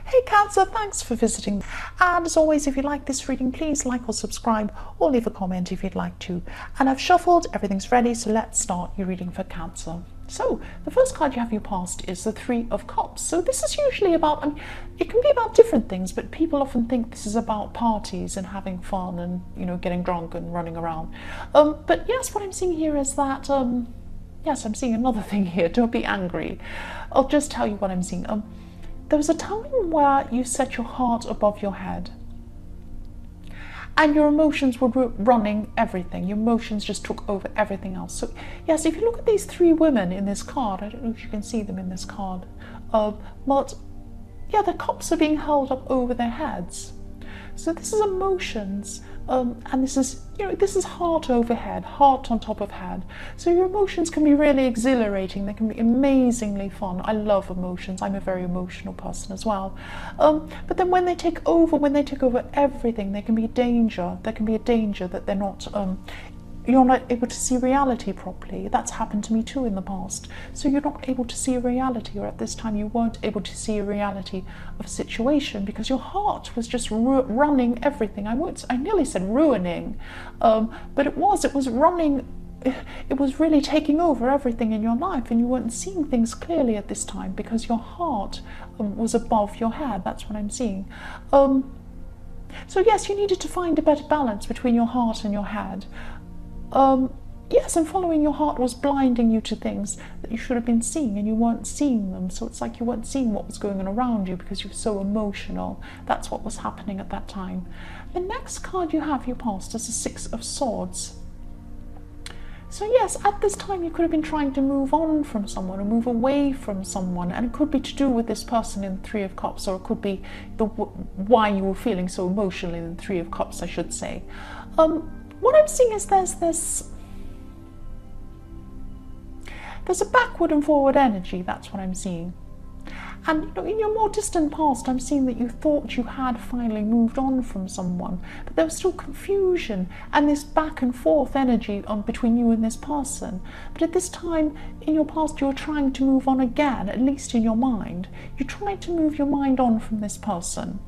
Hey Cancer, thanks for visiting. And as always, if you like this reading, please like or subscribe or leave a comment if you'd like to. And I've shuffled, everything's ready, so let's start your reading for Cancer. So the first card you have your past is the Three of Cups. So this is usually about, it can be about different things, but people often think this is about parties and having fun and, getting drunk and running around. But yes, what I'm seeing here is that, yes, I'm seeing another thing here. Don't be angry. I'll just tell you what I'm seeing. There was a time where you set your heart above your head and your emotions were running everything. Your emotions just took over everything else. So yes, if you look at these three women in this card, I don't know if you can see them in this card, but yeah, the cups are being held up over their heads. So this is emotions, and this is heart over head, heart on top of head. So your emotions can be really exhilarating. They can be amazingly fun. I love emotions. I'm a very emotional person as well. But then when they take over everything, there can be a danger. There can be a danger that they're not. You're not able to see reality properly. That's happened to me too in the past. So you're not able to see a reality, or at this time you weren't able to see a reality of a situation because your heart was just running everything. I nearly said ruining, but it was running. It was really taking over everything in your life, and you weren't seeing things clearly at this time because your heart was above your head. That's what I'm seeing. So yes, you needed to find a better balance between your heart and your head. Yes, and following your heart was blinding you to things that you should have been seeing, and you weren't seeing them. So it's like you weren't seeing what was going on around you because you were so emotional. That's what was happening at that time. The next card you have your past is the Six of Swords. So yes, at this time you could have been trying to move on from someone or move away from someone, and it could be to do with this person in the Three of Cups, or it could be why you were feeling so emotionally in the Three of Cups, I should say. What I'm seeing is there's a backward and forward energy. That's what I'm seeing. And in your more distant past, I'm seeing that you thought you had finally moved on from someone, but there was still confusion and this back and forth energy between you and this person. But at this time in your past, you're trying to move on again, at least in your mind. You're trying to move your mind on from this person.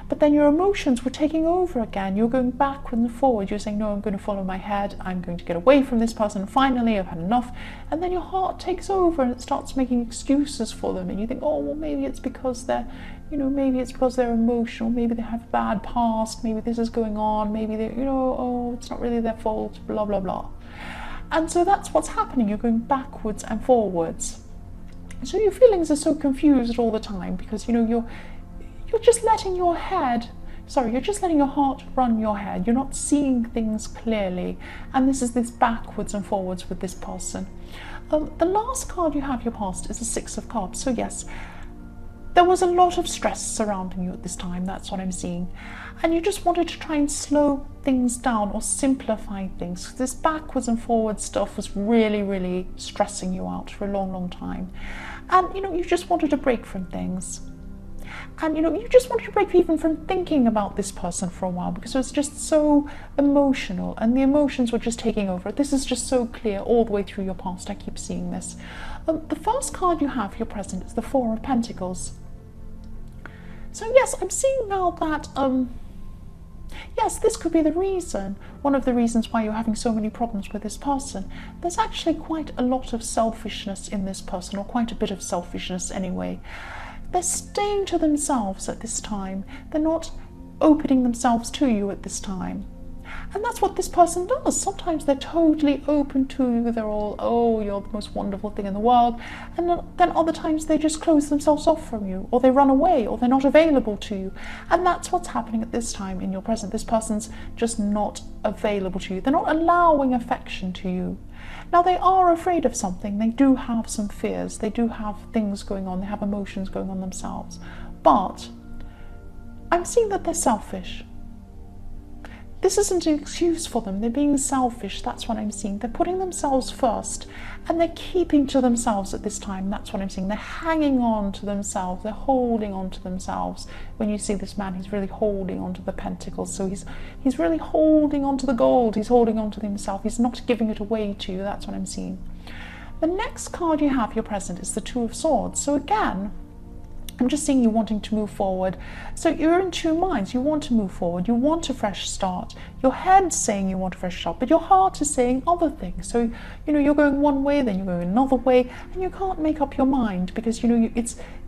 But then your emotions were taking over again. You're going backward and forward. You're saying, no, I'm going to follow my head. I'm going to get away from this person. Finally, I've had enough. And then your heart takes over and it starts making excuses for them. And you think, oh, well, maybe it's because they're, maybe it's because they're emotional. Maybe they have a bad past. Maybe this is going on. Maybe they, oh, it's not really their fault, blah, blah, blah. And so that's what's happening. You're going backwards and forwards. So your feelings are so confused all the time because, you're just letting your heart run your head. You're not seeing things clearly. And this is this backwards and forwards with this person. The last card you have your past is the Six of Cups. So yes, there was a lot of stress surrounding you at this time. That's what I'm seeing. And you just wanted to try and slow things down or simplify things. This backwards and forwards stuff was really, really stressing you out for a long, long time. And, you just wanted a break from things. And you just wanted to break even from thinking about this person for a while because it was just so emotional and the emotions were just taking over. This is just so clear all the way through your past. I keep seeing this. The first card you have, your present, is the Four of Pentacles. So yes, I'm seeing now that yes, this could be the reason, one of the reasons why you're having so many problems with this person. There's actually quite a lot of selfishness in this person, or quite a bit of selfishness anyway. They're staying to themselves at this time. They're not opening themselves to you at this time. And that's what this person does. Sometimes they're totally open to you. They're all, oh, you're the most wonderful thing in the world. And then other times they just close themselves off from you, or they run away, or they're not available to you. And that's what's happening at this time in your present. This person's just not available to you. They're not allowing affection to you. Now, they are afraid of something. They do have some fears. They do have things going on. They have emotions going on themselves. But I'm seeing that they're selfish. This isn't an excuse for them. They're being selfish. That's what I'm seeing. They're putting themselves first, and they're keeping to themselves at this time. That's what I'm seeing. They're hanging on to themselves. They're holding on to themselves. When you see this man, he's really holding on to the pentacles. So he's really holding on to the gold. He's holding on to himself. He's not giving it away to you. That's what I'm seeing. The next card you have, your present, is the Two of Swords. So again, I'm just seeing you wanting to move forward. So you're in two minds. You want to move forward. You want a fresh start. Your head's saying you want a fresh start, but your heart is saying other things. So, you're going one way, then you're going another way, and you can't make up your mind because,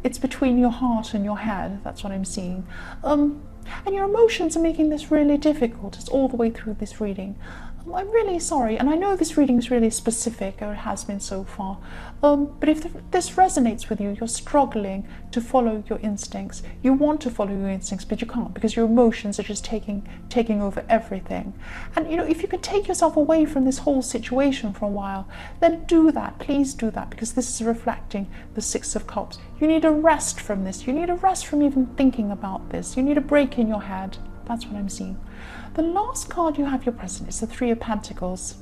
it's between your heart and your head. That's what I'm seeing. And your emotions are making this really difficult. It's all the way through this reading. I'm really sorry, and I know this reading is really specific, or it has been so far, but if this resonates with you, you're struggling to follow your instincts. You want to follow your instincts, but you can't because your emotions are just taking over everything. And if you can take yourself away from this whole situation for a while, then do that. Please do that, because this is reflecting the Six of Cups. You need a rest from this. You need a rest from even thinking about this. You need a break in your head. That's what I'm seeing. The last card you have your present is the Three of Pentacles.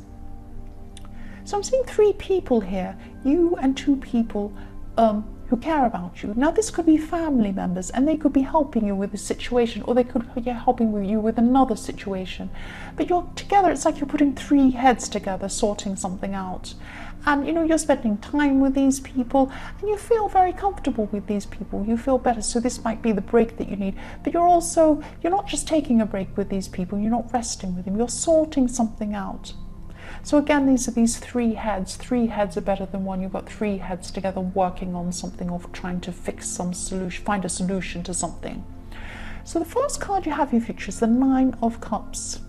So I'm seeing three people here, you and two people who care about you. Now this could be family members, and they could be helping you with a situation, or they could be helping you with another situation. But you're together, it's like you're putting three heads together, sorting something out. And you're spending time with these people, and you feel very comfortable with these people. You feel better. So this might be the break that you need. But you're not just taking a break with these people, you're not resting with them, you're sorting something out. So again, these are these three heads. Three heads are better than one. You've got three heads together working on something, or trying to fix some solution, find a solution to something. So the first card you have in your future is the Nine of Cups.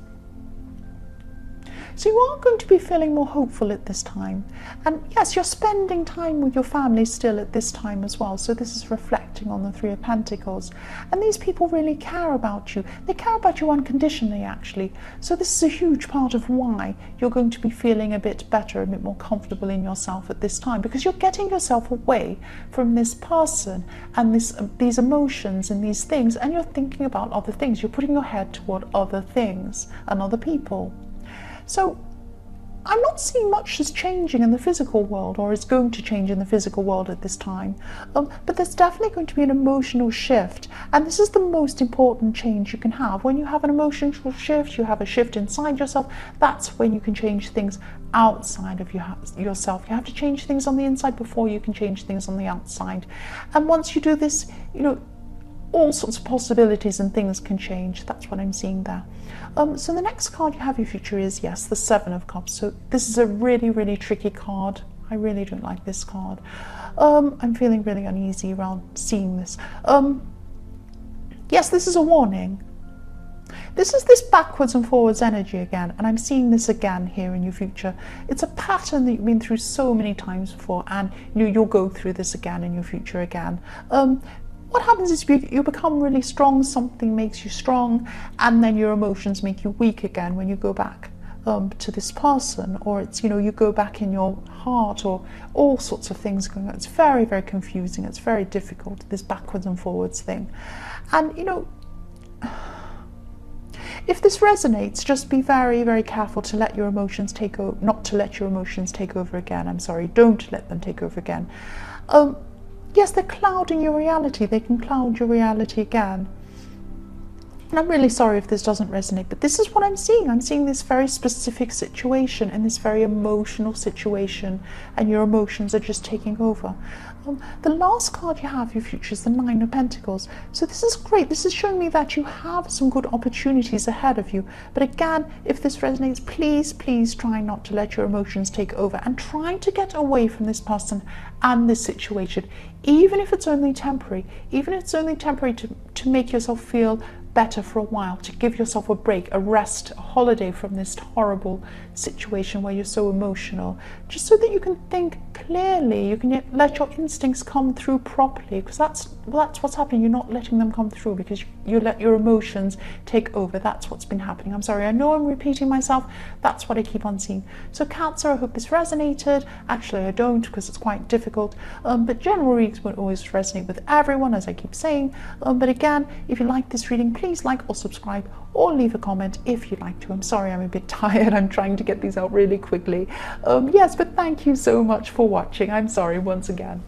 So you are going to be feeling more hopeful at this time. And yes, you're spending time with your family still at this time as well. So this is reflecting on the Three of Pentacles. And these people really care about you. They care about you unconditionally, actually. So this is a huge part of why you're going to be feeling a bit better, a bit more comfortable in yourself at this time. Because you're getting yourself away from this person and these emotions and these things. And you're thinking about other things. You're putting your head toward other things and other people. So I'm not seeing much is changing in the physical world, or is going to change in the physical world at this time. But there's definitely going to be an emotional shift. And this is the most important change you can have. When you have an emotional shift, you have a shift inside yourself. That's when you can change things outside of yourself. You have to change things on the inside before you can change things on the outside. And once you do this, all sorts of possibilities and things can change. That's what I'm seeing there. So the next card you have in your future is, yes, the Seven of Cups. So this is a really, really tricky card. I really don't like this card. I'm feeling really uneasy around seeing this. Yes, this is a warning. This is this backwards and forwards energy again, and I'm seeing this again here in your future. It's a pattern that you've been through so many times before, and you'll go through this again in your future again. What happens is you become really strong, something makes you strong, and then your emotions make you weak again when you go back to this person, or it's, you go back in your heart, or all sorts of things going on. It's very, very confusing. It's very difficult, this backwards and forwards thing. And, if this resonates, just be very, very careful to let your emotions take over, not to let your emotions take over again. I'm sorry, don't let them take over again. Yes, they're clouding your reality. They can cloud your reality again. And I'm really sorry if this doesn't resonate, but this is what I'm seeing. I'm seeing this very specific situation and this very emotional situation, and your emotions are just taking over. The last card you have in your future is the Nine of Pentacles. So this is great. This is showing me that you have some good opportunities ahead of you. But again, if this resonates, please, please try not to let your emotions take over, and try to get away from this person and this situation, even if it's only temporary, even if it's only temporary to make yourself feel better for a while, to give yourself a break, a rest, a holiday from this horrible situation where you're so emotional, just so that you can think clearly, you can let your instincts come through properly, because that's what's happening. You're not letting them come through because you let your emotions take over. That's what's been happening. I'm sorry, I know I'm repeating myself. That's what I keep on seeing. So Cancer, I hope this resonated. Actually, I don't, because it's quite difficult, but general readings won't always resonate with everyone, as I keep saying. But again, if you like this reading, please like or subscribe, or leave a comment if you'd like to. I'm sorry, I'm a bit tired. I'm trying to get these out really quickly. Yes, but thank you so much for watching. I'm sorry once again.